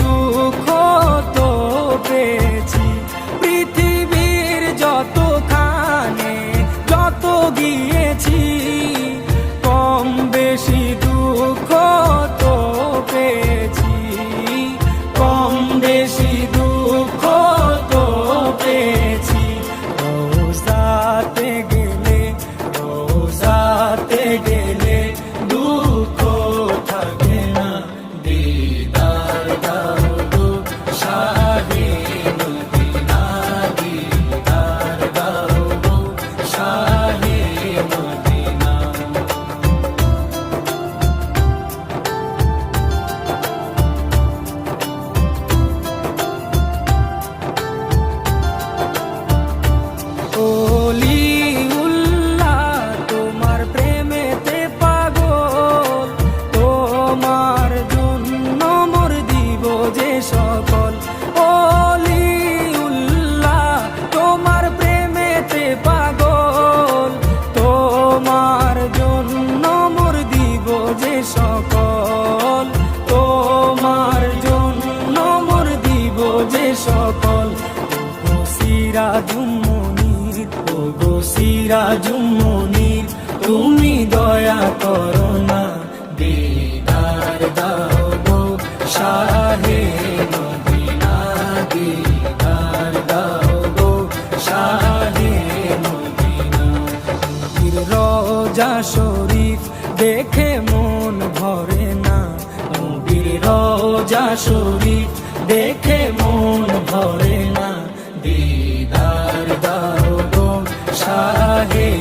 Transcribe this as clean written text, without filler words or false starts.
দুঃখ তো পেয়েছি পৃথিবীর যতখানে যত গিয়েছি, কম বেশি দুঃখ তো পেয়েছি, কম বেশি দুঃখ তো পেয়েছি। রোজাতে গেলে, রোজাতে গেলে দুঃখ থাকে না, দিদার দাও গো শাহে মদিনা, দিদার দাও গো শাহে মদিনা। ওলিউল্লাহ তোমার প্রেমেতে পাগল, তোমার জন্য মোর দিব যে সকল। ওলিউল্লাহ তোমার প্রেমেতে পাগল, তোমার জন্য মোর দিব যে সকল, তোমার জন্য মোর দিব যে সকল। ওগো সিরাজুম মুনীর, ওগো সিরাজুম মুনীর, তুমি দয়া করো না, দিদার দাও গো শাহে মদিনা, দিদার দাও গো শাহে মদিনা। নবীর রওজা শরীফ দেখে মন ভরে না, নবীর রওজা শরীফ দেখে মন ভরে না, দিদার দাও গো শাহে